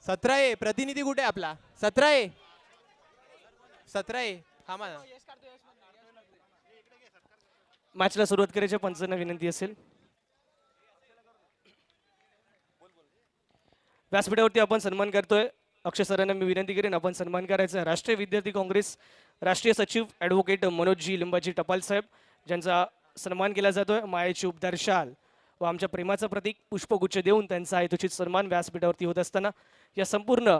17 प्रतिनिधी कुठे आहे आपला? 17 17 हा माझा. मॅचला सुरुवात करायची पंचांना विनंती असेल. व्यासपीठावरती आपण सन्मान करतोय. अक्षय सरांना मी विनंती करेन आपण सन्मान करायचा. राष्ट्रीय विद्यार्थी काँग्रेस राष्ट्रीय सचिव ॲडव्होकेट मनोजजी लिंबाजी टपाल साहेब ज्यांचा सन्मान केला जातोय. मायेची उपदार शाल व आमच्या प्रेमाचं प्रतीक पुष्पगुच्छ देऊन त्यांचा यथोचित सन्मान व्यासपीठावरती होत असताना या संपूर्ण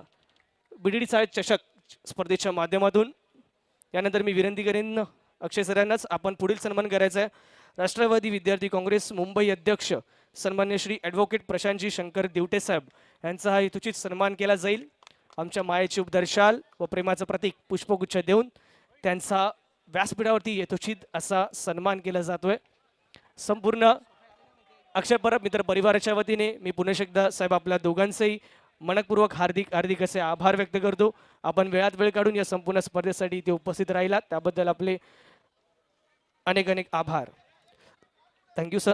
BDD साहेब चषक स्पर्धेच्या माध्यमातून यानंतर मी विनंती करेन अक्षय सरांनाच आपण पुढील सन्मान करायचा आहे. राष्ट्रवादी विद्यार्थी काँग्रेस मुंबई अध्यक्ष सन्मान्य श्री ॲडव्होकेट प्रशांतजी शंकर दिवटे साहेब यांचा हा यथोचित सन्मान केला जाईल. आमच्या मायेची उपदार शाल व प्रेमाचं प्रतीक पुष्पगुच्छ देऊन त्यांचा व्यासपीठावरती यथोचित असा सन्मान केला जातोय. संपूर्ण अक्षय परब मित्र परिवाराच्या वतीने मी पुन्हा एकदा साहेब आपल्या दोघांचेही मनपूर्वक हार्दिक हार्दिक असे आभार व्यक्त करतो. आपण वेळात वेळ काढून या संपूर्ण स्पर्धेसाठी इथे उपस्थित राहिलात त्याबद्दल आपले अनेक अनेक आभार. Thank you sir.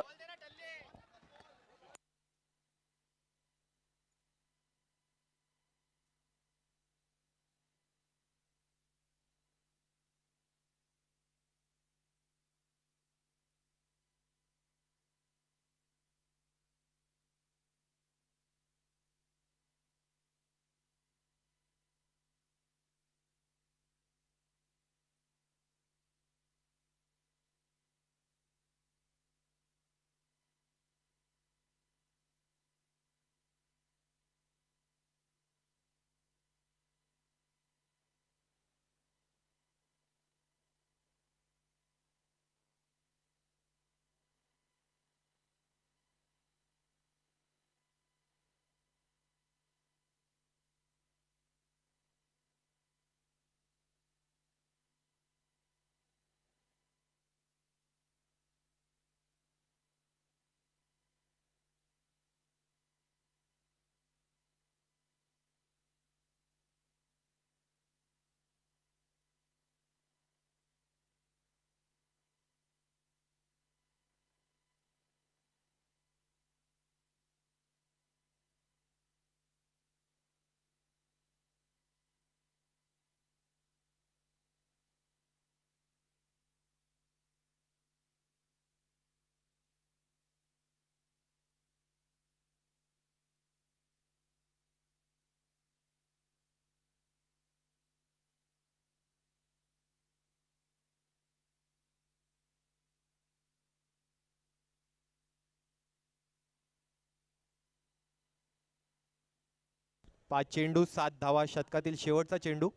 पाच चेंडू 7 धावा शतकातील शेवटचा चेंडू.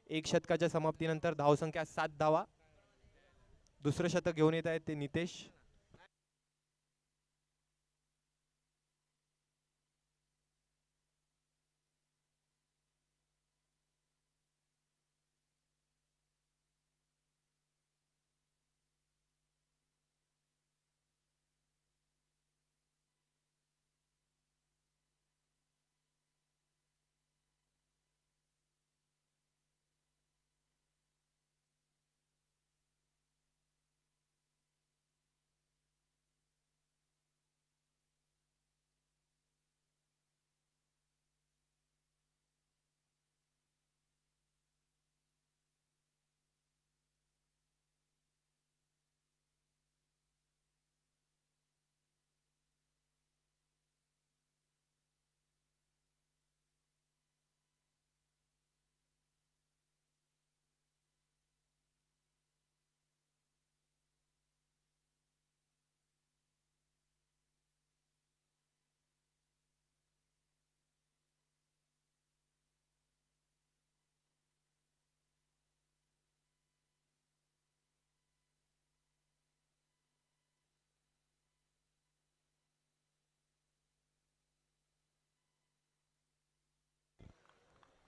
एक षटकाच्या समाप्तीनंतर धावसंख्या 7 धावा. दुसरं शतक घेऊन येत आहेत ते नितेश.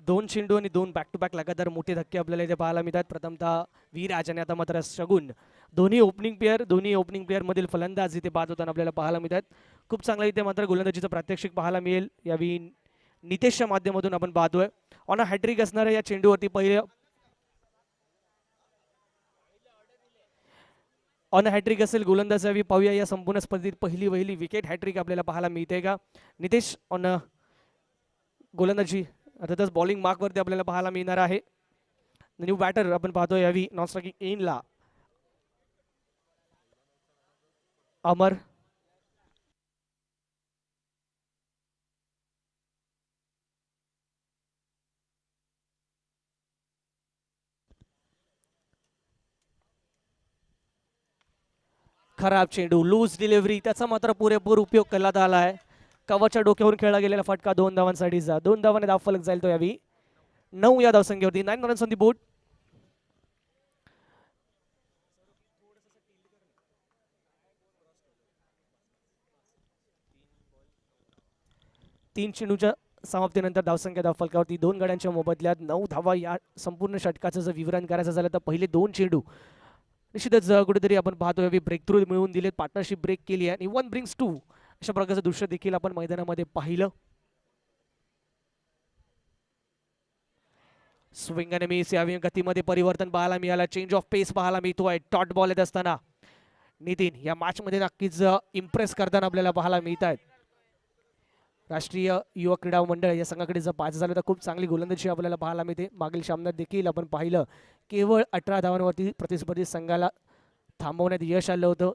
2 चेंडू आणि 2 बॅक टू बॅक लगातार मोठे धक्के आपल्याला इथे पाहायला मिळतात. प्रथमतः विराज आणि आता मात्र शगुन दोन्ही ओपनिंग प्लेअर मधील फलंदाज इथे बाद होताना आपल्याला पाहायला मिळतात. खूप चांगला इथे मात्र गोलंदाजीचं प्रात्यक्षिक पाहायला मिळेल. यावेळी नितेशच्या माध्यमातून आपण पाहतोय. ऑन अ हॅट्रिक असणाऱ्या या चेंडूवरती पहिले ऑन हॅट्रिक असेल गोलंदाज यावी पाहूया या संपूर्ण स्पर्धेत पहिली विकेट हॅट्रिक आपल्याला पाहायला मिळते का. नितेश ऑन गोलंदाजी अर्थातच बॉलिंग मार्कवरती आपल्याला पाहायला मिळणार आहे. न्यू बॅटर आपण पाहतोय यावी नॉन स्ट्रायकिंग इनला अमर. खराब चेंडू लूज डिलिव्हरी त्याचा मात्र पुरेपूर उपयोग करण्यात आला आहे. कवरच्या डोक्यावरून खेळला गेलेला फटका 2 धावांसाठीचा. 2 धावाने धाव फलक जाईल तो यावी 9 या धावसंख्येवरती. 9 रन्स ऑन दी बोर्ड. तीन चेंडूच्या समाप्तीनंतर धावसंख्या धावफलकावरती 2 गड्यांच्या मोबदल्यात 9 धावा. या संपूर्ण षटकाचं जर विवरण करायचं झालं तर पहिले 2 चेंडू निश्चितच कुठेतरी आपण पाहतोय ब्रेक थ्रू मिळवून दिलेत. पार्टनरशिप ब्रेक केली आणि 1 ब्रिंग्स 2 अशा प्रकारचं दृश्य देखील आपण मैदानामध्ये पाहिलं. स्विंग आणि मिस यावेळी गतीमध्ये परिवर्तन पाहायला मिळालं. चेंज ऑफ पेस पाहायला मिळतोय. टॉट बॉल येत असताना नितीन या मॅच मध्ये नक्कीच इम्प्रेस करताना आपल्याला पाहायला मिळत आहेत. राष्ट्रीय युवा क्रीडा मंडळ या संघाकडे जर पाहायचं झालं तर खूप चांगली गोलंदाजी आपल्याला पाहायला मिळते. मागील सामन्यात देखील आपण पाहिलं केवळ 18 धावांवरती प्रतिस्पर्धी संघाला थांबवण्यात यश आलं होतं.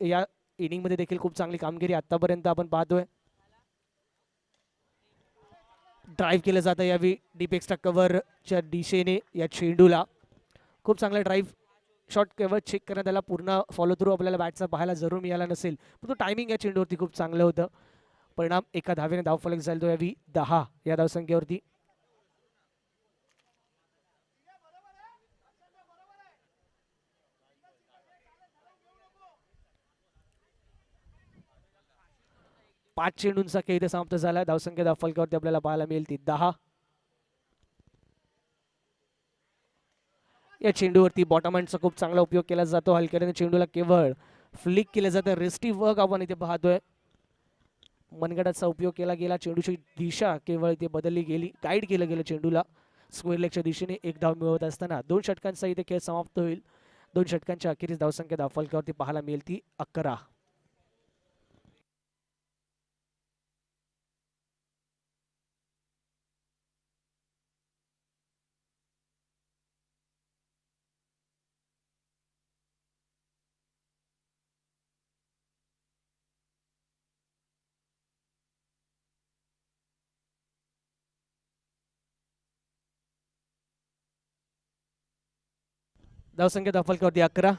या इनिंग मध्ये देखील खूप चांगली कामगिरी आतापर्यंत आपण पाहतोय. ड्राईव्ह केलं जातं यावेळी डीप एक्स्ट्रा कव्हरच्या दिशेने या चेंडूला. खूप चांगला ड्राईव्ह शॉट केवळ चेक करण्यात आला. पूर्ण फॉलो थ्रू आपल्याला बॅटचा पाहायला जरूर मिळाला नसेल पण तो टायमिंग या चेंडूवरती खूप चांगलं होतं. परिणाम एका धावेने धावफलक जाईल तो यावी 10 या धावसंख्येवरती. पाच चेंडूंचा खेळ इथे समाप्त झाला. धावसंख्या धावफलकावरती आपल्याला पाहायला मिळेल ती 10. या चेंडूवरती बॉटम हँडचा खूप चांगला उपयोग केला जातो. हलक्याने चेंडूला केवळ फ्लिक केलं जातं. रेस्टी वर्क आपण इथे पाहतोय. मनगटाचा उपयोग केला गेला. चेंडूची दिशा केवळ इथे बदलली गेली. गाईड केलं गेलं चेंडूला स्क्वेअर लेगच्या दिशेने. एक धाव मिळवत असताना 2 षटकांचा इथे खेळ समाप्त होईल. 2 षटकांच्या अखेरीस धावसंख्या धावफलकावरती पाहायला मिळेल ती 11. धावसंख्या धावफलकावरती 11.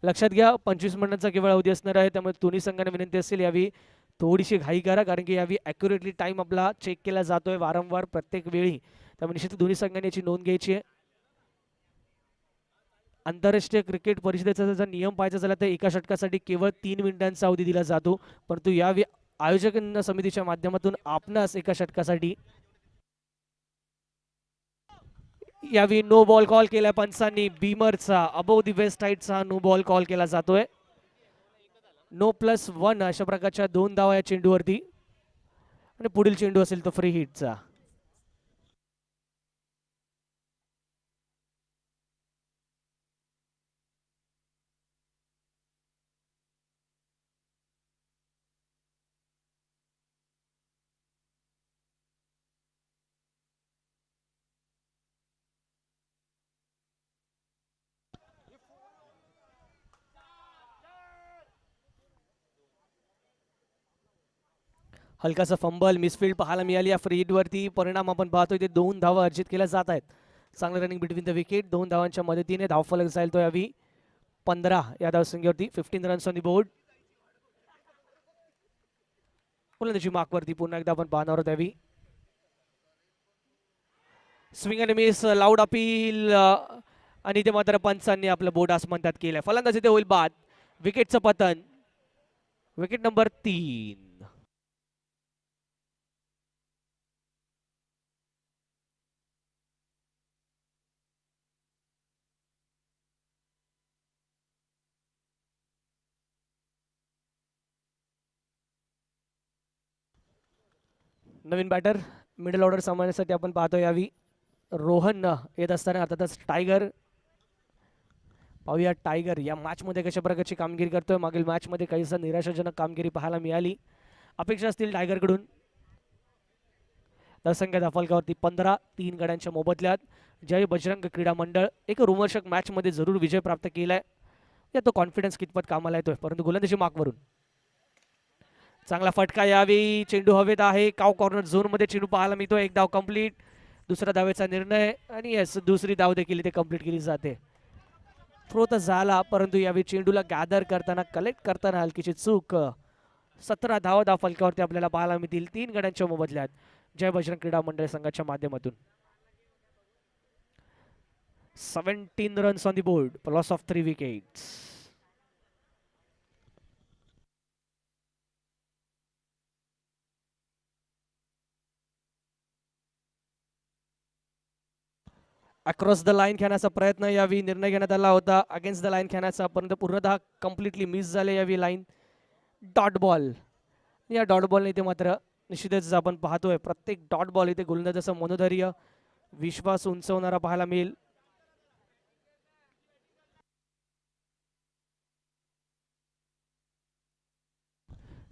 लक्षात घ्या 25 मिनिटांचा केवळ अवधी असणार आहे. त्यामुळे दोन्ही संघांना विनंती असेल यावी थोडीशी घाई करा. कारण की यावी ॲक्युरेटली टाइम आपला चेक केला जातोय वारंवार प्रत्येक वेळी. त्यामुळे निश्चित दोन्ही संघांनी याची नोंद घ्यायची आहे. आंतरराष्ट्रीय क्रिकेट परिषदेचा जर नियम पाहायचा झाला तर एका षटकासाठी केवळ 3 मिनिटांचा अवधी दिला जातो. परंतु या आयोजक समितीच्या माध्यमातून आपणास एका षटकासाठी यावेळी नो बॉल कॉल केला पंचांनी. बीमरचा अबोव दी वेस्ट साईडचा नो बॉल कॉल केला जातोय. नो +1 अशा प्रकारच्या 2 धावा या चेंडूवरती आणि पुढील चेंडू असेल तो फ्री हिटचा. हलकासा फंबल मिसफील्ड पाहायला मिळाली या फ्री हिटवरती. परिणाम आपण पाहतोय ते 2 धावा अर्जित केल्या जात आहेत. चांगलं रनिंग बिटवीन द विकेट. 2 धावांच्या मदतीने धावफलक जाईल तो यावी 15 या धावसंख्येवरती. 15 रन्स ऑन दी बोर्ड. त्याची मार्कवरती पुन्हा एकदा आपण पाहणार आहोत यावी. स्विंग आणि मिस लाऊड अपील आणि इथे मात्र पंचांनी आपलं बोट आसमंतात केलंय. फलंदाज इथे होईल बाद. विकेटचं पतन. Wicket number 3. नवीन बॅटर मिडल ऑर्डर सामन्यासाठी आपण पाहतो यावी रोहन येत असताना अर्थातच टायगर. पाहूया टायगर या मॅचमध्ये कशा प्रकारची कामगिरी करतोय. मागील मॅचमध्ये काहीसा निराशाजनक कामगिरी पाहायला मिळाली. अपेक्षा असतील टायगरकडून. धावसंख्या धाफलकावरती 15. 3 गड्यांच्या मोबदल्यात जय बजरंग क्रीडा मंडळ एक रोमहर्षक मॅचमध्ये जरूर विजय प्राप्त केलाय. या तो कॉन्फिडन्स कितपत कामाला येतोय, परंतु गोलंदाजी मार्कवरून चांगला फटका यावी. चेंडू हवेत आहे. काव कॉर्नर झोनमध्ये चेंडू पाहायला मिळतो. एक धाव कंप्लीट. दुसरा धावेचा निर्णय आणि येस दुसरी धाव देखील इथे कंप्लीट केली जाते. थ्रो तर झाला, परंतु यावेळी चेंडूला गॅदर करताना कलेक्ट करताना हलकीची चूक. 17 धाव फलकावरती आपल्याला पाहायला मिळतील 3 गड्यांच्या मोबदल्यात जय बजरंग क्रीडा मंडळ संघाच्या माध्यमातून. 17 runs on the board, loss of 3 wickets. Across the line खेळण्याचा प्रयत्न यावी निर्णय घेण्यात आला होता. अगेन्स्ट द लाईन खेळण्याचा, परंतु पूर्णतः कम्प्लिटली मिस झाले यावी लाईन. Dot ball. या डॉट बॉलने इथे मात्र निश्चितच आपण पाहतोय प्रत्येक डॉट बॉल इथे गोलंदाजाचा मनोधैर्य विश्वास उंचवणारा पाहायला मिळेल.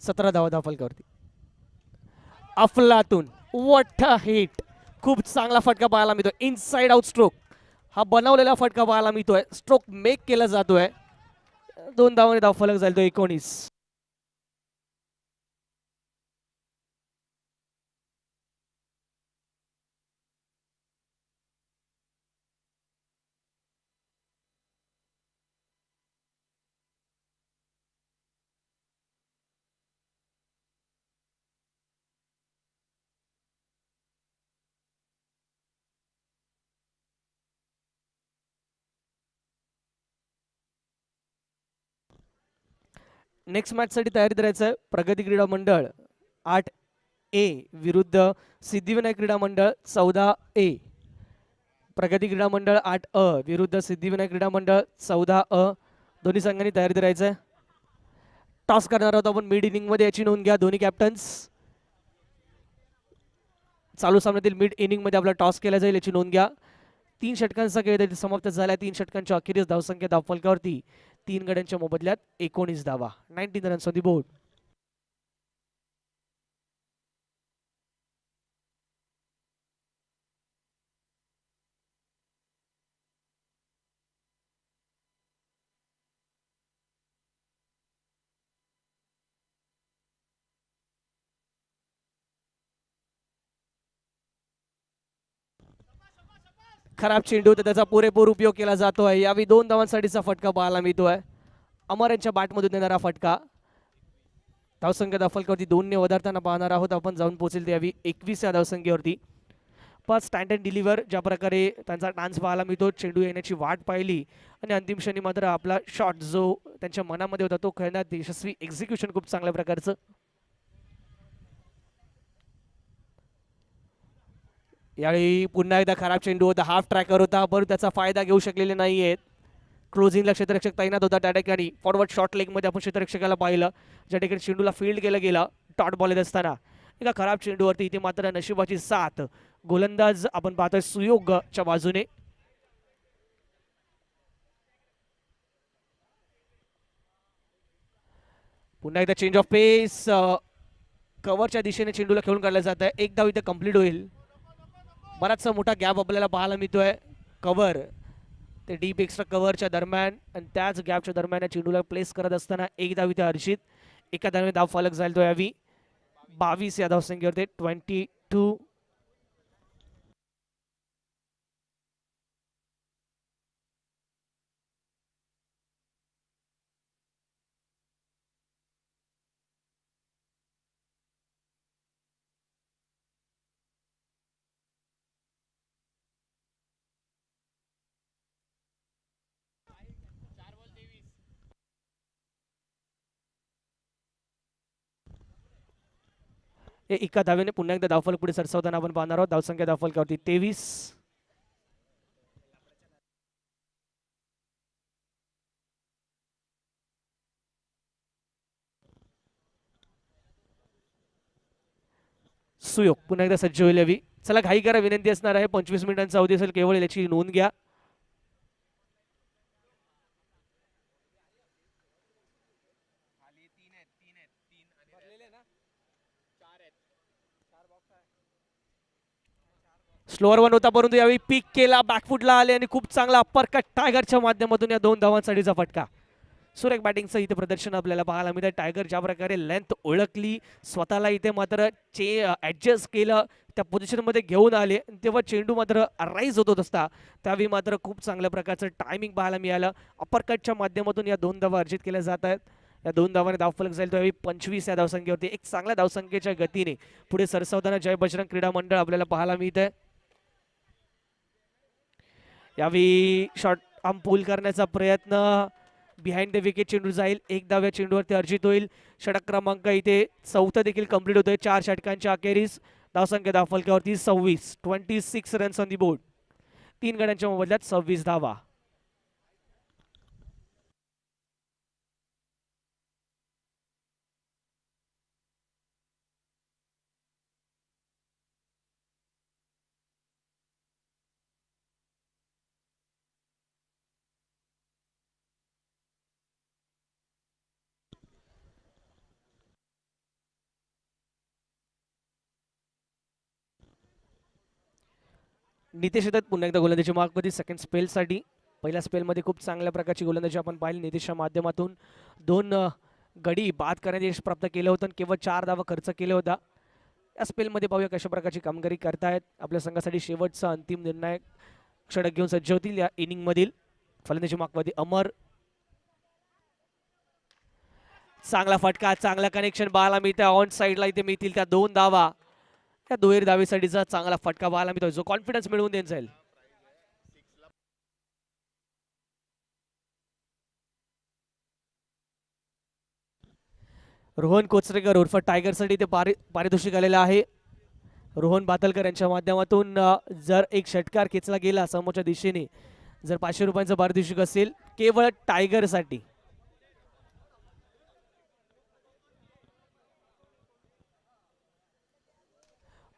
सतरा धावा फलकावरती. अफलातून व्हॉट अ हिट. खूप चांगला फटका पाहायला मिळतोय. इनसाइड आउट स्ट्रोक हा बनवलेला फटका पाहायला मिळतोय. स्ट्रोक मेक केला जातोय. 2 धावांनी धाव फलक झाला तो 19. नेक्स्ट मॅच साठी तयारी करायचं आहे. प्रगती क्रीडा मंडळ 8A विरुद्ध सिद्धिविनायक क्रीडा मंडळ 14A. प्रगती क्रीडा मंडळ 8A विरुद्ध सिद्धिविनायक क्रीडा मंडळ 14A. दोन्ही संघांनी तयारी करायचं आहे. टॉस करणार आहोत आपण मिड इनिंग मध्ये, याची नोंद घ्या दोन्ही कॅप्टन्स. चालू सामन्यातील मिड इनिंग मध्ये आपला टॉस केला जाईल, याची नोंद घ्या. 3 षटकांचा खेळ समाप्त झाला. 3 षटकांच्या अखेरीस धावसंख्या धावफलकावरती 3 गड्यांच्या मोबदल्यात 19 धावा. 19 रन्स ऑन द बोर्ड. खराब चेंडू तर त्याचा पुरेपूर उपयोग केला जातोय. यावेळी 2 धावांसाठीचा फटका पाहायला मिळतोय. अमर यांच्या बॅटमधून येणारा फटका. धावसंख्या धावफलकावरती 2 ने वधारताना पाहणार आहोत आपण. जाऊन पोहोचेल यावी 21 या धावसंख्येवरती. पाच स्टँड अँड डिलिव्हर ज्या प्रकारे त्यांचा डान्स पाहायला मिळतो. चेंडू येण्याची वाट पाहिली आणि अंतिम क्षणी मात्र आपला शॉट जो त्यांच्या मनामध्ये होता तो खेळण्यात यशस्वी. एक्झिक्युशन खूप चांगल्या प्रकारचं. यावेळी पुन्हा एकदा खराब चेंडू होता. हाफ ट्रॅकर होता, पण त्याचा फायदा घेऊ शकलेले नाहीयेत. क्लोजिंगला क्षेत्ररक्षक तैनात होता. त्या ठिकाणी फॉरवर्ड शॉर्ट लेगमध्ये आपण क्षेत्ररक्षकाला पाहिलं, ज्या ठिकाणी चेंडूला फील्ड केलं गेलं डॉट बॉल येत असताना. एका खराब चेंडूवरती इथे मात्र नशिबाची साथ. गोलंदाज आपण पाहतोय सुयोगच्या बाजूने. पुन्हा एकदा चेंज ऑफ पेस. कव्हरच्या दिशेने चेंडूला खेळून काढलं जात आहे. एक धाव इथे कंप्लीट होईल. बराचसा मोठा गॅप आपल्याला पाहायला मिळतोय. कव्हर ते डीप एक्स्ट्रा कव्हरच्या दरम्यान आणि त्याच गॅपच्या दरम्यान चेंडूला प्लेस करत असताना एक धाव इथे हर्षित. एका धावेने धाव फलक झाला तो यावी 22 या धावसंख्येवरती 22. एका धावेने पुन्हा एकदा धावफलक पुढे सरसावताना आपण पाहणार आहोत. धावसंख्या धावफलकावरती 23. सुयोग पुन्हा एकदा सज्ज होईल यावी. चला घाई करा, विनंती असणार आहे. 25 मिनिटांचा अवधी असेल केवळ, याची नोंद घ्या. स्लोअर वन होता परंतु यावेळी पीक केला, बॅकफुटला आले आणि खूप चांगला अप्पर कट टायगरच्या माध्यमातून या 2 धावांसाठीचा फटका. सुरेख बॅटिंगचं इथे प्रदर्शन आपल्याला पाहायला मिळतं. टायगर ज्या प्रकारे लेंथ ओळखली, स्वतःला इथे मात्र ऍडजस्ट केलं, त्या पोझिशनमध्ये घेऊन आले, तेव्हा चेंडू मात्र राईज होत असता त्यावेळी मात्र खूप चांगल्या प्रकारचं टायमिंग पाहायला मिळालं. अप्पर कटच्या माध्यमातून या 2 धावा अर्जित केल्या जात आहेत. या 2 धावाने धावफलक जाईल त्यावेळी 25 या धावसंख्येवरती. एक चांगल्या धावसंख्येच्या गतीने पुढे सरसावताना जय बजरंग क्रीडा मंडळ आपल्याला पाहायला मिळतंय. यावेळी शॉर्ट आर्म पूल करण्याचा प्रयत्न, बिहाइंड द विकेट चेंडू जाईल. 1 धाव या चेंडूवरती अर्जित होईल. षटक क्रमांक इथे 4था देखील कंप्लीट होतोय 4 षटकांच्या अखेरीस. धावसंख्या धावफलकावरती 26 रन्स ऑन दी बोर्ड. 3 गड्यांच्या मोबदल्यात 26 धावा. नितेश येतात पुन्हा एकदा गोलंदाजी मार्कमध्ये सेकंड स्पेलसाठी. पहिल्या स्पेलमध्ये खूप चांगल्या प्रकारची गोलंदाजी आपण पाहिली नितेशच्या माध्यमातून. 2 गडी बाद करण्याचे यश प्राप्त केलं होतं आणि केवळ 4 धावा खर्च केल्या होत्या. या स्पेलमध्ये पाहूया कशा प्रकारची कामगिरी करतायत. आपल्या संघासाठी शेवटचा अंतिम निर्णायक षटक घेऊन सज्ज होतील या इनिंगमधील. फलंदाजी मार्कमध्ये अमर. चांगला फटका, चांगला कनेक्शन पाहायला मिळतं. ऑन साईडला इथे मिळतील त्या 2 धावा. त्या दुहेरी धावेसाठीचा चांगला फटका पाहायला मिळतो जो कॉन्फिडन्स मिळवून देत जाईल. रोहन कोचरेकर उर्फ टायगरसाठी ते पारितोषिक आलेलं आहे. रोहन बातलकर यांच्या माध्यमातून जर एक षटकार खेचला गेला समोरच्या दिशेने, जर 500 रुपयांचं पारितोषिक असेल केवळ टायगरसाठी.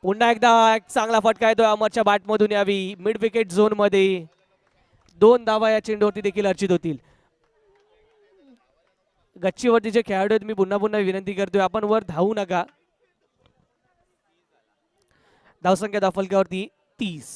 पुन्हा एकदा एक चांगला फटका येतोय अमरच्या बॅटमधून. यावी मिड विकेट झोन मध्ये 2 धावा या चेंडूवरती देखील अर्जित होतील. गच्चीवरती जे खेळाडू आहेत मी पुन्हा पुन्हा विनंती करतोय आपण वर धावू नका. धावसंख्या धावफलकावरती 30.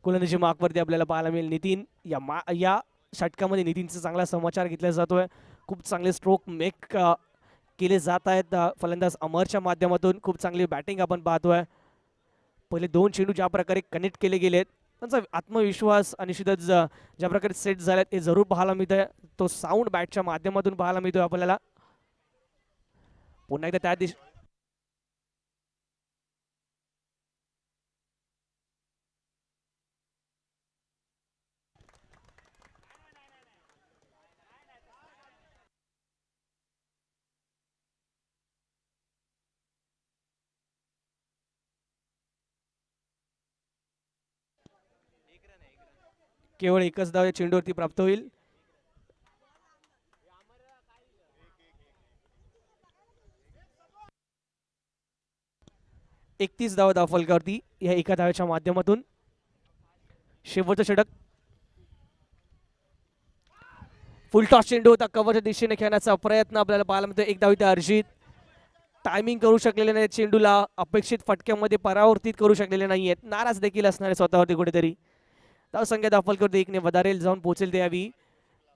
गोलंदाजी मार्कवरती आपल्याला पाहायला मिळेल नितीन. या षटकामध्ये नितीनचा चांगला समाचार घेतला जातोय. खूप चांगले स्ट्रोक मेक केले जात आहेत फलंदाज अमरच्या माध्यमातून. खूप चांगली बॅटिंग आपण पाहतोय. पहिले 2 चेंडू ज्या प्रकारे कनेक्ट केले गेलेत त्यांचा आत्मविश्वास आणि ज्या प्रकारे सेट झालेत हे जरूर पाहायला मिळतंय. तो साऊंड बॅटच्या माध्यमातून पाहायला मिळतोय आपल्याला. पुन्हा एकदा त्या दिशे केवळ 1च धाव या चेंडूवरती प्राप्त होईल. धाव धावफलकावरती या एका धावेच्या माध्यमातून. शेवटचं षटक. फुल टॉस चेंडू होता, कव्हरच्या दिशेने खेळण्याचा प्रयत्न आपल्याला पाहायला मिळतो. एक धाव इथे अर्जित. टायमिंग करू शकलेले नाही चेंडूला, अपेक्षित फटक्यामध्ये परावर्तित करू शकलेले नाहीयेत, नाराज देखील असणार आहे स्वतःवरती कुठेतरी. धावसंख्या दाखल एकने वधारेल जाऊन पोहोचेल त्यावेळी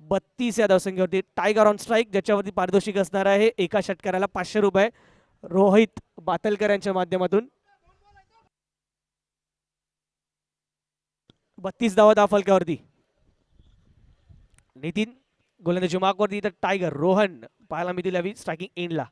32 या धावसंख्येवरती. टायगर ऑन स्ट्राईक, ज्याच्यावरती पारितोषिक असणार आहे एका षटकाराला 500 रुपये रोहित बातलकर यांच्या माध्यमातून. 32 धावा फलकावरती. नितीन गोलंदाजी मार्कवरती, तर टायगर रोहन पाहायला मिळतील यावी स्ट्रायकिंग एंडला.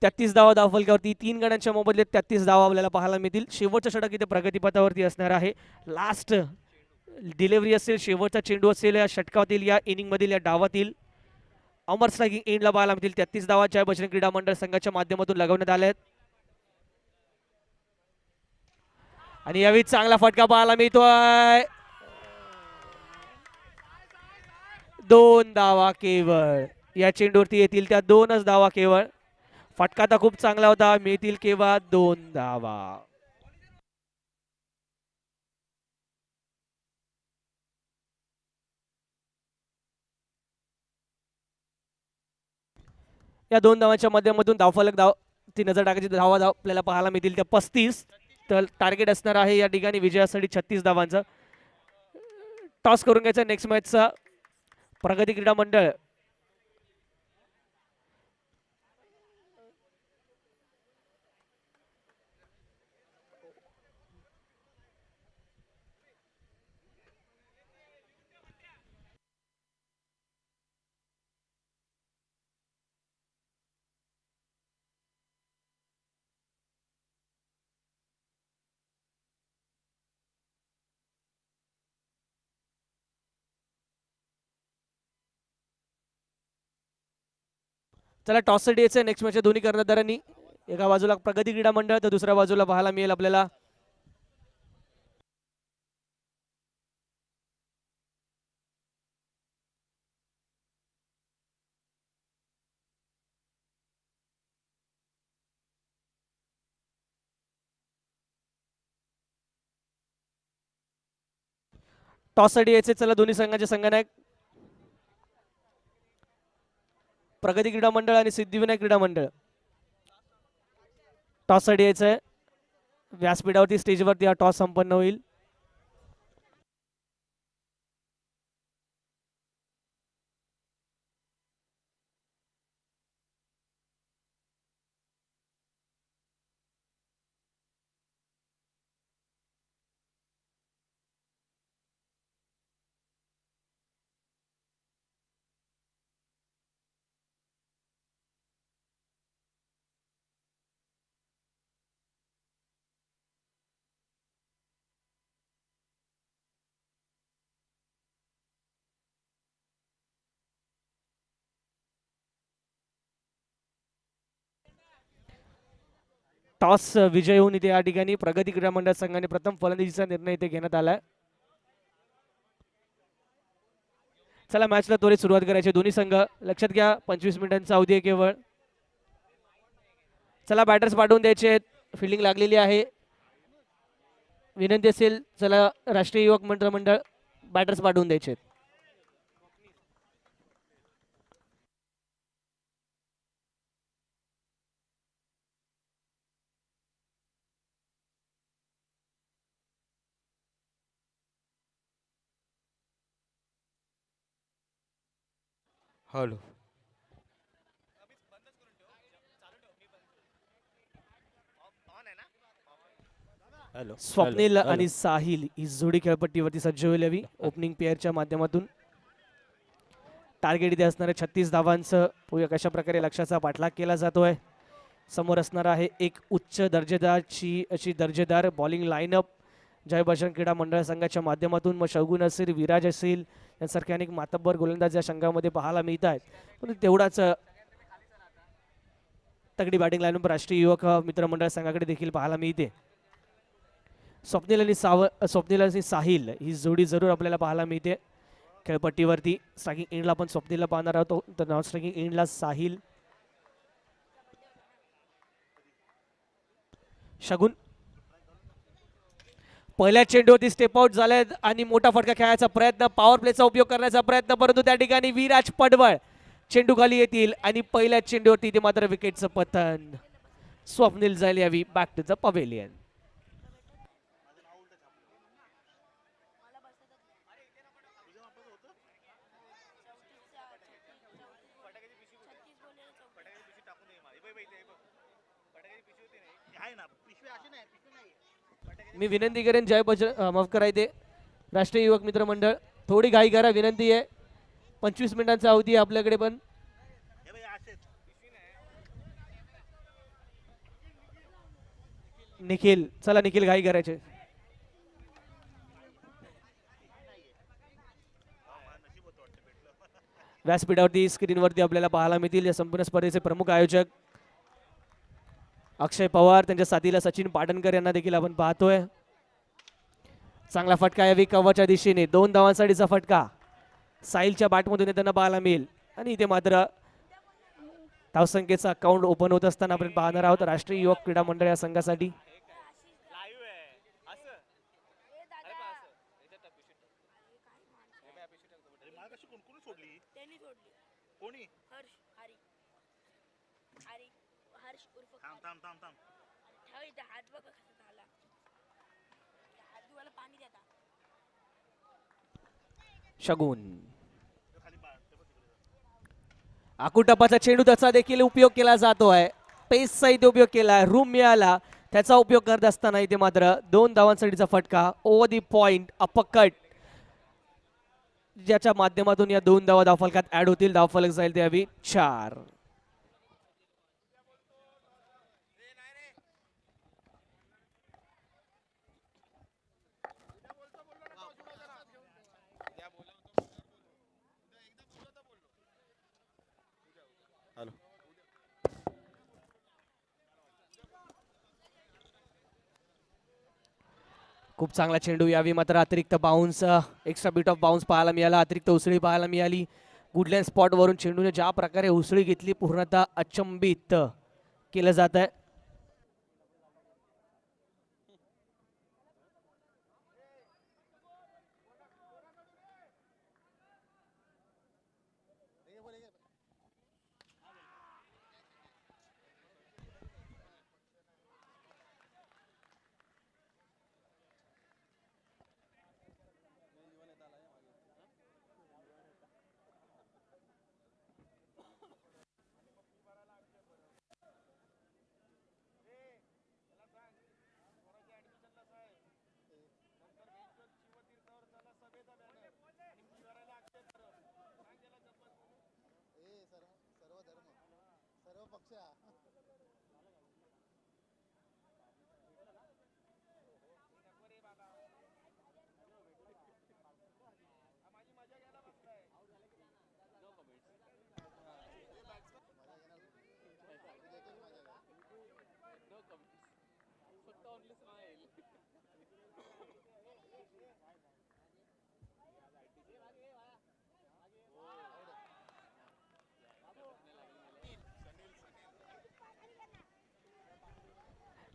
तेहतीस धावा फलकावरती. 3 गड्यांच्या मोबदल्यात 33 धावा आपल्याला पाहायला मिळतील. शेवटचं षटक इथे प्रगतीपथावरती असणार आहे. लास्ट डिलिव्हरी असेल, शेवटचा चेंडू असेल या षटकातील, या इनिंग मधील, या डावातील. अमर स्ट्रायकिंग एंडला पाहायला मिळतील. 33 धावा जय बजरंग क्रीडा मंडळ संघाच्या माध्यमातून लगवण्यात आल्या आहेत. आणि यावेळी चांगला फटका पाहायला मिळतोय. 2 धावा केवळ या चेंडूवरती येतील, त्या 2च धावा केवळ. फटका तर खूप चांगला होता, मिळतील केवळ 2 धावा. या 2 धावांच्या माध्यमातून धावफलक ती नजर टाकायची धावा आपल्याला पाहायला मिळतील त्या 35. तर टार्गेट असणार आहे या ठिकाणी विजयासाठी 36 धावांचा. टॉस करून घ्यायचा नेक्स्ट मॅचचा. प्रगती क्रीडा मंडळ चला टॉससाठी यायचं नेक्स्ट मॅच दोन्ही कर्णधारांनी. एका बाजूला प्रगती क्रीडा मंडळ तर दुसऱ्या बाजूला पाहायला मिळेल आपल्याला टॉससाठी यायचे. चला दोन्ही संघाचे संघनायक प्रगती क्रीडा मंडळ आणि सिद्धिविनायक क्रीडा मंडळ. टॉससाठी यायचंय. व्यासपीठावरती स्टेजवरती हा टॉस संपन्न होईल. टॉस विजय होऊन इथे या ठिकाणी प्रगती क्रीडा मंडळ संघाने प्रथम फलंदाजीचा निर्णय इथे घेण्यात आलाय. चला मॅचला त्वरित सुरुवात करायची. दोन्ही संघ लक्षात घ्या 25 मिनिटांचा अवधी आहे केवळ. चला बॅटर्स पाठवून द्यायचे. फिल्डिंग लागलेली आहे. विनंती असेल चला राष्ट्रीय युवक मंडळ बॅटर्स पाठवून द्यायचे. Hello hello. स्वप्नील आणि साहिल ही जोडी खेळपट्टीवरती सज्ज होईल हवी ओपनिंग पेअरच्या माध्यमातून. टार्गेट इथे असणार आहे 36 धावांचं. पाहूया कशा प्रकारे लक्ष्याचा पाठलाग केला जातोय. समोर असणार आहे एक उच्च दर्जेदारची अशी दर्जेदार बॉलिंग लाईनअप जय बजरंग क्रीडा मंडळ संघाच्या माध्यमातून. मग शौगुन असेल, विराज असेल यांसारखे अनेक मातब्बर गोलंदाज या संघामध्ये पाहायला मिळत आहेत. पण तेवढाच तगडी बॅटिंग लाईन राष्ट्रीय युवक मित्रमंडळ संघाकडे देखील पाहायला मिळते. स्वप्नील आणि साहिल ही जोडी जरूर आपल्याला पाहायला मिळते खेळपट्टीवरती. स्ट्रायकिंग एंडला पण स्वप्नीलला पाहणार आहोत, तर नॉन स्ट्रायकिंग एंडला साहिल. शगुन पहिल्या चेंडूवरती स्टेप आउट झालेत आणि मोठा फटका खेळायचा प्रयत्न, पॉवर प्लेचा उपयोग करण्याचा प्रयत्न, परंतु त्या ठिकाणी विराज पडवळ चेंडू खाली येतील आणि पहिल्या चेंडूवरती ते मात्र विकेटचं पतन. स्वप्नील जाईल यावी बॅक टू द पवेलियन. मी विनंती करेन जय माफ करायचे राष्ट्रीय युवक मित्र मंडळ, थोडी घाई करा विनंती आहे. 25 मिनिटांचा अवधी आहे आपल्याकडे पण. निखिल, चला निखिल घाई करायचे. व्यासपीठावरती स्क्रीनवरती आपल्याला पाहायला मिळतील या संपूर्ण स्पर्धेचे प्रमुख आयोजक अक्षय पवार, त्यांच्या साथीला सचिन पाटणकर यांना देखील आपण पाहतोय. चांगला फटका यावी कव्वाच्या दिशेने, 2 धावांसाठीचा फटका साहिलच्या बॅटमधून त्यांना पाहायला मिळेल आणि इथे मात्र धावसंख्येचा अकाउंट ओपन होत असताना आपण पाहणार आहोत राष्ट्रीय युवक क्रीडा मंडळ या संघासाठी. शगुन आकुटपाचा चेंडू त्याचा देखील उपयोग केला जातोय. पेसचा इथे उपयोग केला, रूम मिळाला, त्याचा उपयोग करत असताना इथे मात्र 2 धावांसाठीचा फटका ओव्हर दी पॉइंट अपकट, ज्याच्या माध्यमातून या 2 धावा धावफलकात ऍड होतील. धावफलक जाईल त्यावेळी 4. खूप चांगला चेंडू यावी मात्र अतिरिक्त bounce, extra bit of bounce पाहायला मिळाला, अतिरिक्त उसळी पाहायला मिळाली. गुडलँड स्पॉट वरून चेंडूने ज्या प्रकारे उसळी घेतली पूर्णतः अचंबित केलं जात आहे.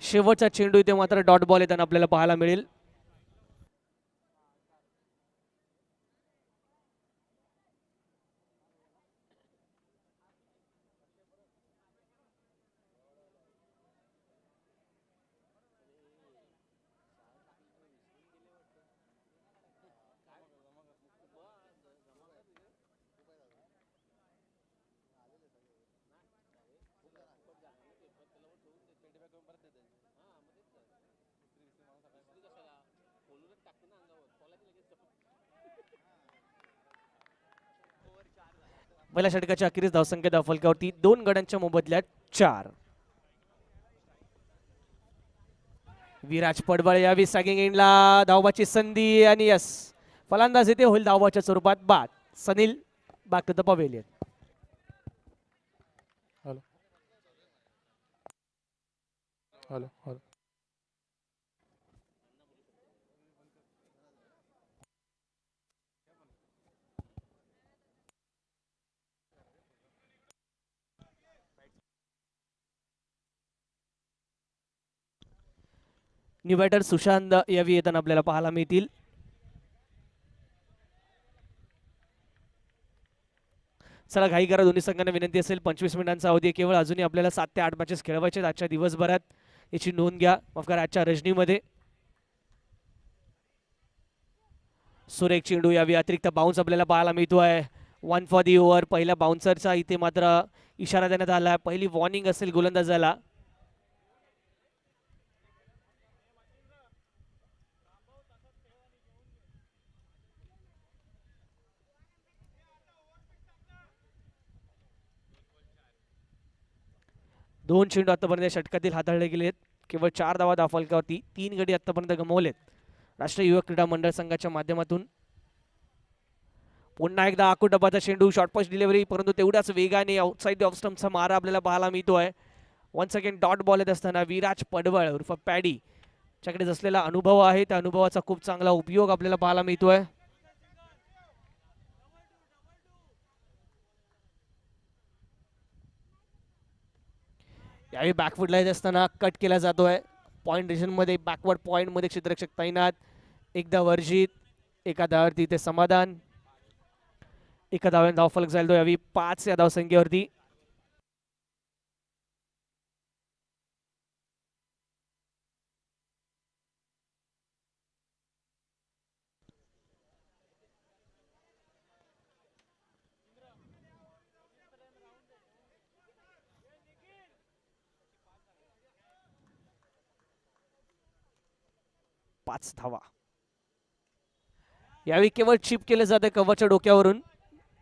शेवटचा चेंडू इथे मात्र डॉट बॉल येताना आपल्याला पाहायला मिळेल. पहिल्या षटकाच्या अखेरीस धावसंख्या धावफलकावरती 2 गड्यांच्या मोबदल्यात 4. विराज पडवळ यावी स्ट्रायकिंग एंडला, धावबाची संधी आणि यस फलंदाज येथे होईल धावबाच्या स्वरूपात बाद. Sanil back to the pavilion. Hello hello. New batter Sushant यावी येताना आपल्याला पाहायला मिळतील. चला घाई करा, दोन्ही संघांना विनंती असेल 25 मिनिटांचा अवधी केवळ. अजूनही आपल्याला 7 ते 8 मॅचेस खेळवायचे आजच्या दिवसभरात, याची नोंद घ्या. माफ करा, आजच्या रजनीमध्ये. सुरेख चेंडू यावी, अतिरिक्त बाउन्स आपल्याला पाहायला मिळतोय. 1 फॉर दी ओव्हर. पहिल्या बाउन्सरचा इथे मात्र इशारा देण्यात आला. पहिली वॉर्निंग असेल गोलंदाजाला. दोन चेंडू आतापर्यंत या षटकातील हाताळले गेलेत. केवळ 4 धावा धावफलकावरती. 3 गडी आतापर्यंत गमावलेत राष्ट्रीय युवक क्रीडा मंडळ संघाच्या माध्यमातून. पुन्हा एकदा आकुटबाचा चेंडू, शॉर्ट पॉच डिलिव्हरी, परंतु तेवढ्याच वेगाने आउटसाइड ऑफ स्टंपचा मारा आपल्याला पाहायला मिळतोय. वन्स अगेन डॉट बॉल येत असताना विराज पडवळ उर्फ पॅडी च्याकडे असलेला अनुभव आहे, त्या अनुभवाचा खूप चांगला उपयोग आपल्याला पाहायला मिळतोय. यावेळी बॅकफुटला येत असताना कट केला जातोय. पॉईंट रिजनमध्ये बॅकवर्ड पॉईंटमध्ये क्षेत्ररक्षक तैनात. एकदा वर्जित, एका धावावरती ते समाधान. एका धाव्याने धावफलक जाईल तो यावी 5 या धावसंख्येवरती. पाच धावा. यावेळी केवळ चिप केले जाते कव्हरच्या डोक्यावरून.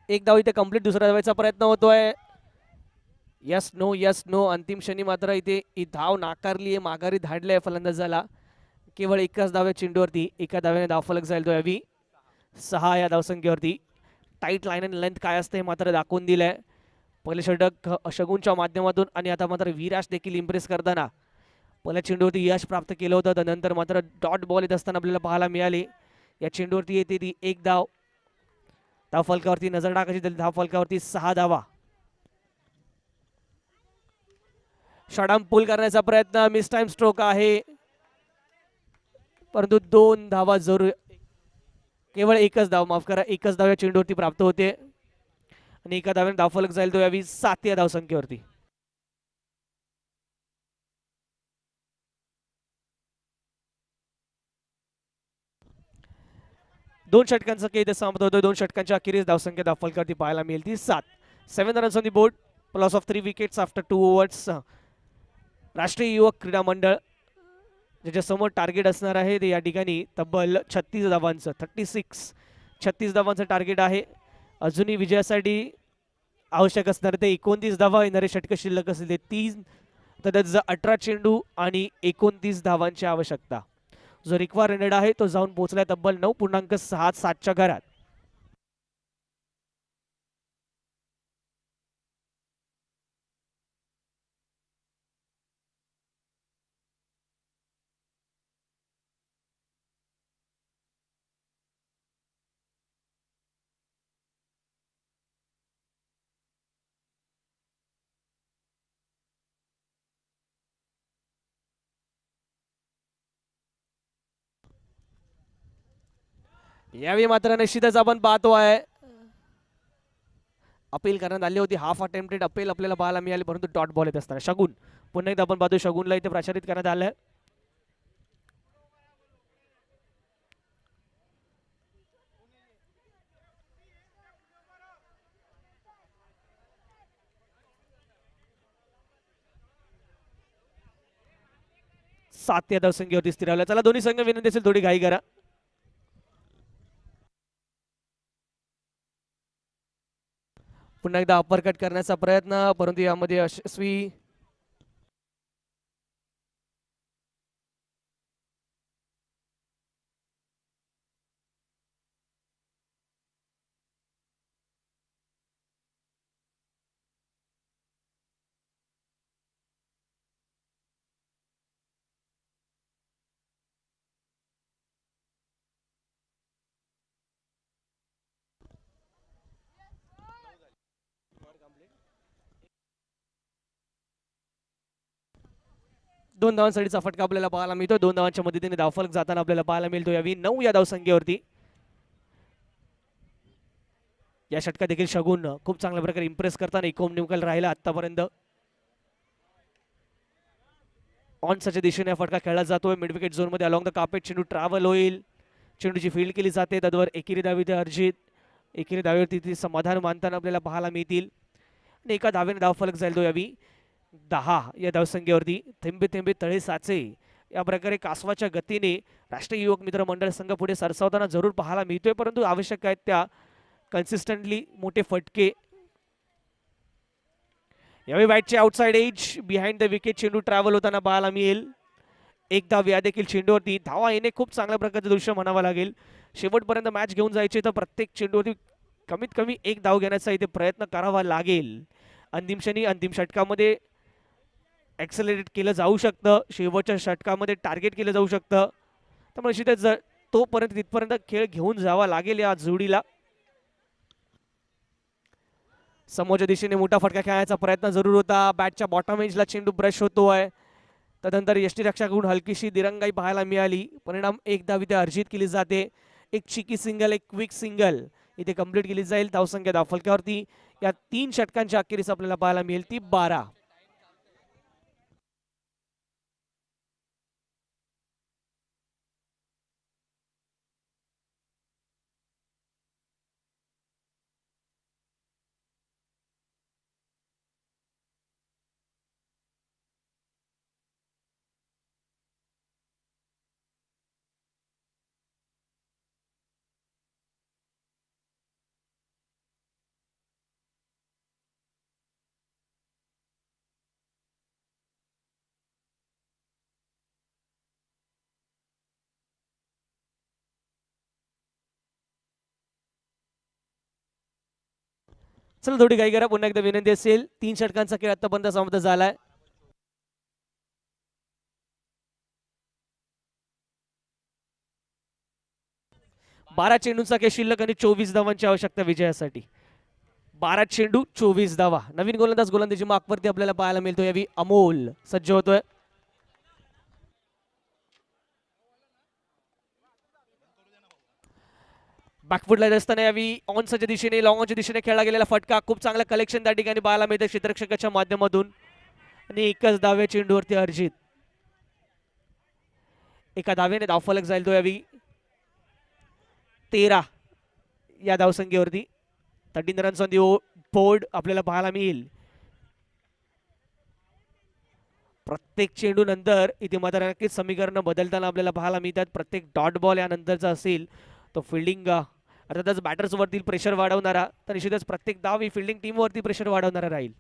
एक धाव इथे कंप्लीट. दुसऱ्या धावायचा प्रयत्न होतोय. Yes no yes no. अंतिम क्षणी मात्र इथे ही धाव नाकारली आहे, माघारी धाडले फलंदाजाला. केवळ एकाच धाव्या चेंडूवरती एका धाव्याने धावफलक जाईल तो यावी 6 या धावसंख्येवरती. टाईट लाईन अँड लेंथ काय असते मात्र दाखवून दिलंय पहिले षटक शगुनच्या माध्यमातून. आणि आता मात्र विराज देखील इम्प्रेस करताना पहिल्या चेंडूवरती यश प्राप्त केलं होतं. त्यानंतर मात्र डॉट बॉल येत असताना आपल्याला पाहायला मिळाली. या चेंडूवरती येते ती एक धाव. धावफलकावरती नजर टाकायची तरी धावफलकावरती 6 धावा. शॉर्टआर्म पूल करण्याचा प्रयत्न, मिस टाइम स्ट्रोक आहे, परंतु 2 धावा जरूर. केवळ एकच धाव, माफ करा, एकच धाव या चेंडूवरती प्राप्त होते आणि एका धाव्याने धावफलक जाईल तो यावी 7 या धावसंख्येवरती. दोन षटकांचा खेळ समाप्त होतोय. 2 षटकांच्या अखेरीस धावसंख्या धावफलकावरती पाहायला मिळेल ती 7. 7 runs on the board, loss of 3 wickets after 2 overs. राष्ट्रीय युवक क्रीडा मंडळ ज्याच्या समोर टार्गेट असणार आहे ते या ठिकाणी तब्बल 36 धावांचं 36 धावांचं टार्गेट आहे. अजूनही विजयासाठी आवश्यक असणार ते 29 धावा. येणारे षटक शिल्लक असतील ते 3, तर 18 चेंडू आणि 29 धावांची आवश्यकता. जो रिक्वायर्ड आहे तो जाऊन पोहोचलाय तब्बल 9.67च्या घरात. यावेळी मात्र निश्चितच आपण पाहतो आहे अपील करण्यात आली होती. हाफ अटेम्प्टेड अपील आपल्याला पाहायला मिळाली, परंतु डॉट बॉल येत असताना शगुन पुन्हा एकदा आपण पाहतो शगुनला इथे प्रचारित करण्यात आलंय. सात या धावसंख्येवरती स्थिरावला. चला दोन्ही संघ विनंती असेल थोडी घाई करा. पुन्हा एकदा अपर कट करण्याचा प्रयत्न, परंतु यामध्ये यशस्वी. 2 धावांसाठीचा फटका आपल्याला पाहायला मिळतो. 2 धावांच्या मदतीने धावफलक जाताना आपल्याला पाहायला मिळतो यावी 9 या धावसंख्येवरती. या षटकात देखील शगुन खूप चांगल्या प्रकारे इम्प्रेस करताना इकोम न्यूकल राहिला आतापर्यंत. ऑनच्या दिशेने फटका खेळला जातोय मिड विकेट झोन मध्ये. अलॉंग द कार्पेट चेंडू ट्रॅव्हल होईल. चेंडूची फील्ड केली जाते. तद्वर एकेरी धावी ते अर्जित. एकेरी धावेवरती ती समाधान मानताना आपल्याला पाहायला मिळतील. आणि एका धावेने धावफलक जाईल तो यावी 10 या धावसंख्येवरती. थेंबे थेंबे तळे साचे या प्रकारे कासवाच्या गतीने राष्ट्रीय युवक मित्र मंडळ संघ पुढे सरसावताना जरूर पाहायला मिळतोय. परंतु आवश्यक आहेत त्या कन्सिस्टंटली मोठे फटके. यावेळी बॅटचे outside edge behind the wicket चेंडू ट्रॅव्हल होताना पाहायला मिळेल. एक धाव या देखील चेंडूवरती. धावा येणे खूप चांगल्या प्रकारचं दृश्य म्हणावं लागेल. शेवटपर्यंत मॅच घेऊन जायचे तर प्रत्येक चेंडूवरती कमीत कमी एक धाव घेण्याचा इथे प्रयत्न करावा लागेल. अंतिम क्षणी अंतिम षटकामध्ये ॲक्सेलरेट केलं जाऊ शकतं. शेवटच्या षटकामध्ये टार्गेट केलं जाऊ शकतं. त्यामुळे निश्चितच तोपर्यंत तिथपर्यंत खेळ घेऊन जावा लागेल या जोडीला. समोरच्या दिशेने मोठा फटका खेळण्याचा प्रयत्न जरूर होता. बॅटच्या बॉटम एजला चेंडू ब्रश होतोय. त्यानंतर यष्टीरक्षकाकडून हलकीशी दिरंगाई पाहायला मिळाली. परिणाम एक धाव इथे अर्जित केली जाते. एक चिकी सिंगल एक क्विक सिंगल इथे कंप्लीट केली जाईल. धावसंख्या धावफलकावरती या 3 षटकांच्या अखेरीस आपल्याला पाहायला मिळेल ती 12. चला थोडी काही करा. पुन्हा एकदा विनंती असेल. 3 षटकांचा खेळ आतापर्यंत समाप्त झालाय. बारा चेंडूंचा खेळ शिल्लक आणि 24 धावांची आवश्यकता विजयासाठी. 12 चेंडू 24 धावा. नवीन गोलंदाज गोलंदाजी मार्कवरती आपल्याला पाहायला मिळतो. यावी अमोल सज्ज होतोय. बॅकफुटला असताना यावी ऑनच्या दिशेने लॉंग ऑनच्या दिशेने खेळला गेलेला फटका. खूप चांगला कलेक्शन त्या ठिकाणी पाहायला मिळतं क्षेत्ररक्षकाच्या माध्यमातून. आणि एकच धाव्या चेंडूवरती अर्जित. एका धावेने धावफलक जाईल तो यावी 13 या धावसंख्येवरती. 13 रन्स ऑन दी बोर्ड आपल्याला पाहायला मिळेल. प्रत्येक चेंडू नंतर इथे मात्र नक्कीच समीकरण बदलताना आपल्याला पाहायला मिळतात. प्रत्येक डॉट बॉल यानंतरचा असेल तो फिल्डिंग अर्थातच बॅटर्स वरती प्रेशर वाढवणारा. तर निश्चितच प्रत्येक धाव ही फिल्डिंग टीम वरती प्रेशर वाढवणारा राहील.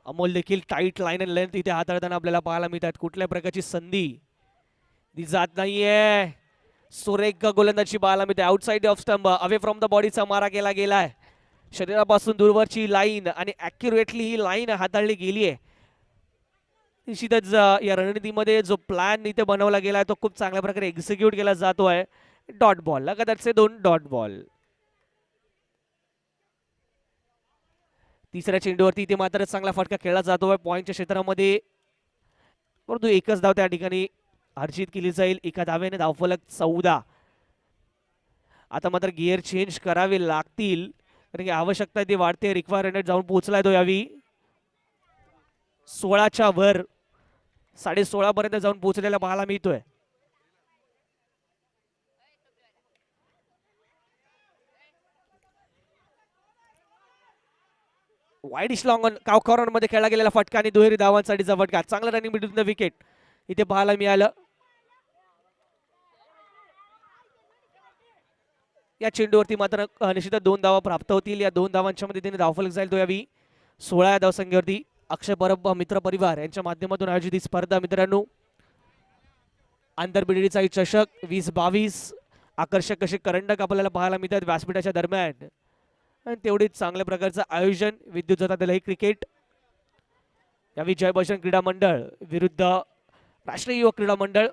अमोल देखील टाईट लाईन अँड लेंथ इथे हाताळताना आपल्याला पाहायला मिळतात. कुठल्या प्रकारची संधी ती जात नाहीये. सुरेख गोलंदाजी पाहायला मिळते. Outside off stump away from the बॉडीचा मारा केला गेलाय. शरीरापासून दूरवरची लाईन आणि ॲक्युरेटली ही लाईन हाताळली गेली आहे. निश्चितच या रणनीतीमध्ये जो प्लॅन इथे बनवला गेलाय तो खूप चांगल्या प्रकारे एक्झिक्यूट केला जातोय. डॉट बॉल लगातारचे 2 डॉट बॉल. तिसऱ्या चेंडूवरती इथे मात्र चांगला फटका खेळला जातोय पॉईंटच्या क्षेत्रामध्ये. परंतु एकच धाव त्या ठिकाणी अर्जित केली जाईल. एका धावेने धावफलक 14. आता मात्र गिअर चेंज करावे लागतील कारण की आवश्यकता ती वाढते. रिक्वायरमेंट जाऊन पोहोचलाय तो यावी 16च्या वर 16.5 पर्यंत जाऊन पोहोचलेला पाहायला मिळतोय. वाईड लॉंग ऑन काव कॉर्नर मध्ये खेळला गेलेला फटका आणि दुहेरी धावांसाठीचा फटका. चांगला रनिंग बिटवीन द विकेट इथे पाहायला मिळालं. या चेंडूवरती मात्र निश्चितच 2 धावा प्राप्त होतील. या 2 धावांच्या मध्ये त्याने धावफलक जाईल तो यावी 16 या धावसंख्येवरती. अक्षय परब मित्र परिवार यांच्या माध्यमातून आयोजित ही स्पर्धा मित्रांनो. आंतरपिढीचा चषक 2022 आकर्षक असे करंडक आपल्याला पाहायला मिळतात व्यासपीठाच्या दरम्यान. आणि तेवढीच चांगल्या प्रकारचं आयोजन विद्युत झोतादल क्रिकेट यावेळी जय बजरंग क्रीडा मंडळ विरुद्ध राष्ट्रीय युवक क्रीडा मंडळ.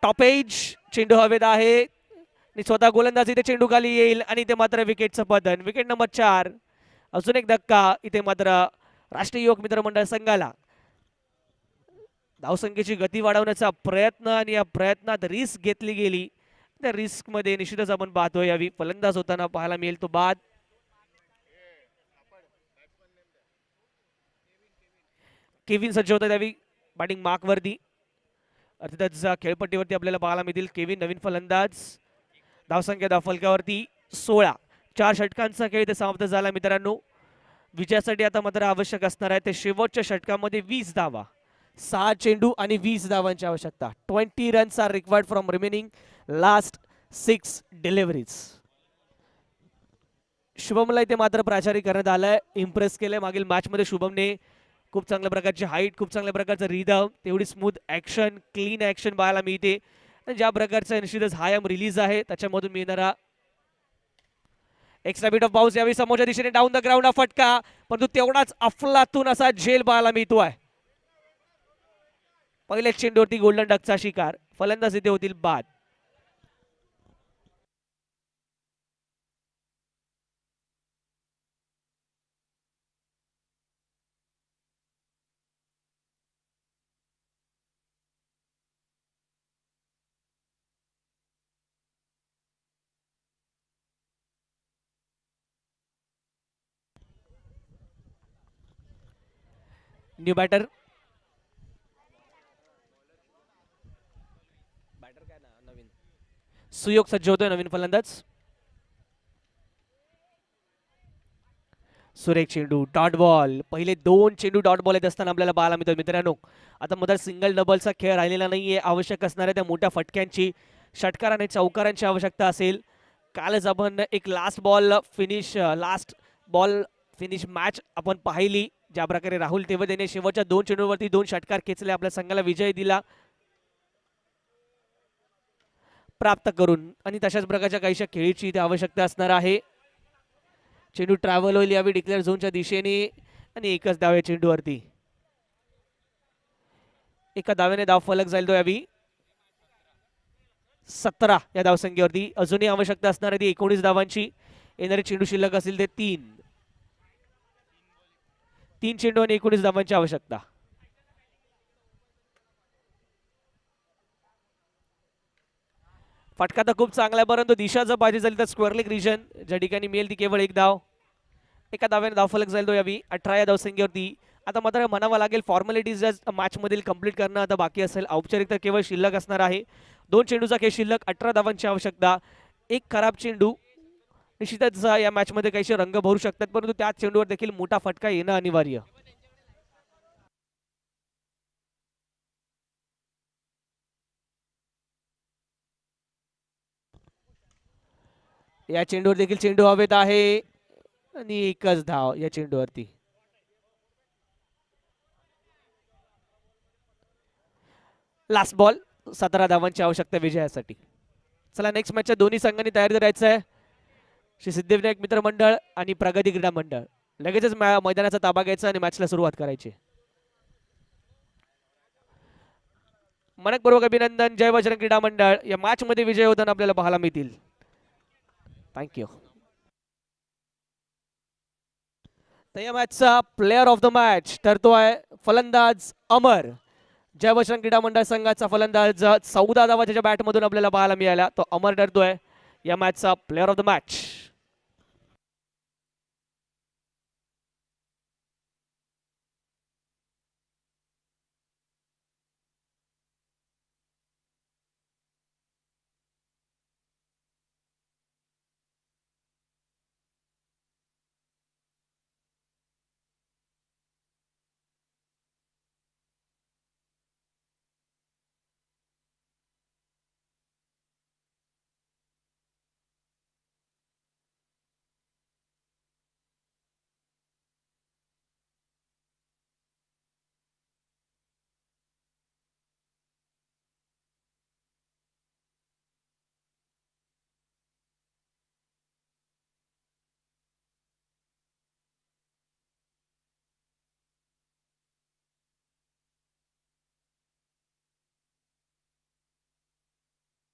टॉप एज चेंडू हवेत आहे आणि स्वतः गोलंदाज इथे चेंडू खाली येईल आणि इथे मात्र विकेटचं पतन. Wicket number 4. अजून एक धक्का इथे मात्र राष्ट्रीय युवक मित्र मंडळ संघाला. धावसंख्येची गती वाढवण्याचा प्रयत्न आणि या प्रयत्नात रिस्क घेतली गेली. त्या रिस्क मध्ये निश्चितच आपण पाहतोय यावी फलंदाज होताना पाहायला मिळेल तो बाद. केविन सज्ज होता त्यावेळी बॅटिंग मार्क वरती. अर्थातच खेळपट्टीवरती आपल्याला पाहायला मिळतील केविन नवीन फलंदाज. धावसंख्या धावफलकावरती 16. 4 षटकांचा खेळ इथे समाप्त झाला मित्रांनो. विजयासाठी आता मात्र आवश्यक असणार आहे ते शेवटच्या षटकामध्ये 20 धावा. 6 चेंडू आणि 20 धावांची आवश्यकता. 20 runs are required from remaining last 6 deliveries. शुभमला इथे मात्र प्राचार्य करण्यात आलाय. इम्प्रेस केलंय मागील मॅच मध्ये शुभमने. खूप चांगल्या प्रकारची हाईट, खूप चांगल्या प्रकारचं रिदम, तेवढी स्मूथ ऍक्शन, क्लीन ऍक्शन पाहायला मिळते. ज्या प्रकारचा निश्चितच हायम रिलीज आहे त्याच्यामधून मिळणारा एक्स्ट्रा बीट ऑफ बाउन्स. यावेळी समोरच्या दिशेने डाऊन द ग्राउंड हा फटका, परंतु तेवढाच अफलातून असा झेल पाहायला मिळतोय. पहिल्याच चेंडूवरती गोल्डन डकचा शिकार. फलंदाज इथे होतील बाद. न्यू बॅटर नवीन सुयोग सज्ज होतोय. नवीन फलंदाज सुरेख चेंडू डॉट बॉल. पहिले 2 चेंडू डॉट बॉल येत असताना आपल्याला पाहायला मिळतो मित्रांनो. आता मध्ये सिंगल डबलचा खेळ राहिलेला नाहीये. आवश्यक असणाऱ्या त्या मोठ्या फटक्यांची, षटकार आणि चौकारांची आवश्यकता असेल. कालच आपण एक लास्ट बॉल फिनिश मॅच आपण पाहिली. ज्या प्रकारे राहुल तेवदेने शेवटच्या 2 चेंडूवरती 2 षटकार खेचले, आपल्या संघाला विजय दिला प्राप्त करून. आणि तशाच प्रकारच्या काहीशा खेळीची इथे आवश्यकता असणार आहे. चेंडू ट्रॅव्हल होईल यावेळी डिक्लेअर झोनच्या दिशेने आणि एकच धाव या चेंडूवरती. एका धावेने धाव फलक जाईल तो यावेळी 17 या धावसंख्येवरती. अजूनही आवश्यकता असणार आहे ती 19 धावांची. येणारे चेंडू शिल्लक असतील ते 3 चेंडू आणि 19 धावांची आवश्यकता. फटका तर खूप चांगला आहे, परंतु दिशा जर पाहिजे झाली तर स्क्वेअर लेग रिजन ज्या ठिकाणी मिळेल ती केवळ 1 धाव. एका धाव्याने धाव फलक जाईल तो यावी 18 या धावसंख्येवरती. आता मात्र म्हणावं लागेल फॉर्मॅलिटीज मॅच मधील कंप्लीट करणं आता बाकी असेल. औपचारिकता केवळ शिल्लक असणार आहे. 2 चेंडूचा खेळ शिल्लक, 18 धावांची आवश्यकता. एक खराब चेंडू निश्चितच या मॅच मध्ये काहीशे रंग भरू शकतात, परंतु त्याच चेंडूवर देखील मोठा फटका येणं अनिवार्य. या चेंडूवर देखील चेंडू हवेत आहे आणि एकच धाव या चेंडूवरती. लास्ट बॉल, 17 धावांची आवश्यकता विजयासाठी. चला नेक्स्ट मॅचच्या दोन्ही संघांनी तयारी करायचं आहे. श्री सिद्धिविनायक मित्र मंडळ आणि प्रगती क्रीडा मंडळ लगेचच मैदानाचा ताबा घ्यायचा आणि मॅचला सुरुवात करायची. मनपूर्वक अभिनंदन जय बजरंग क्रीडा मंडळ. या मॅच मध्ये विजय होताना आपल्याला पाहायला मिळतील. थँक्यू. तर या मॅचचा प्लेअर ऑफ द मॅच ठरतोय फलंदाज अमर. जय बजरंग क्रीडा मंडळ संघाचा फलंदाज 14 धावा त्याच्या बॅटमधून आपल्याला पाहायला मिळाला. तो अमर ठरतोय या मॅचचा प्लेअर ऑफ द मॅच.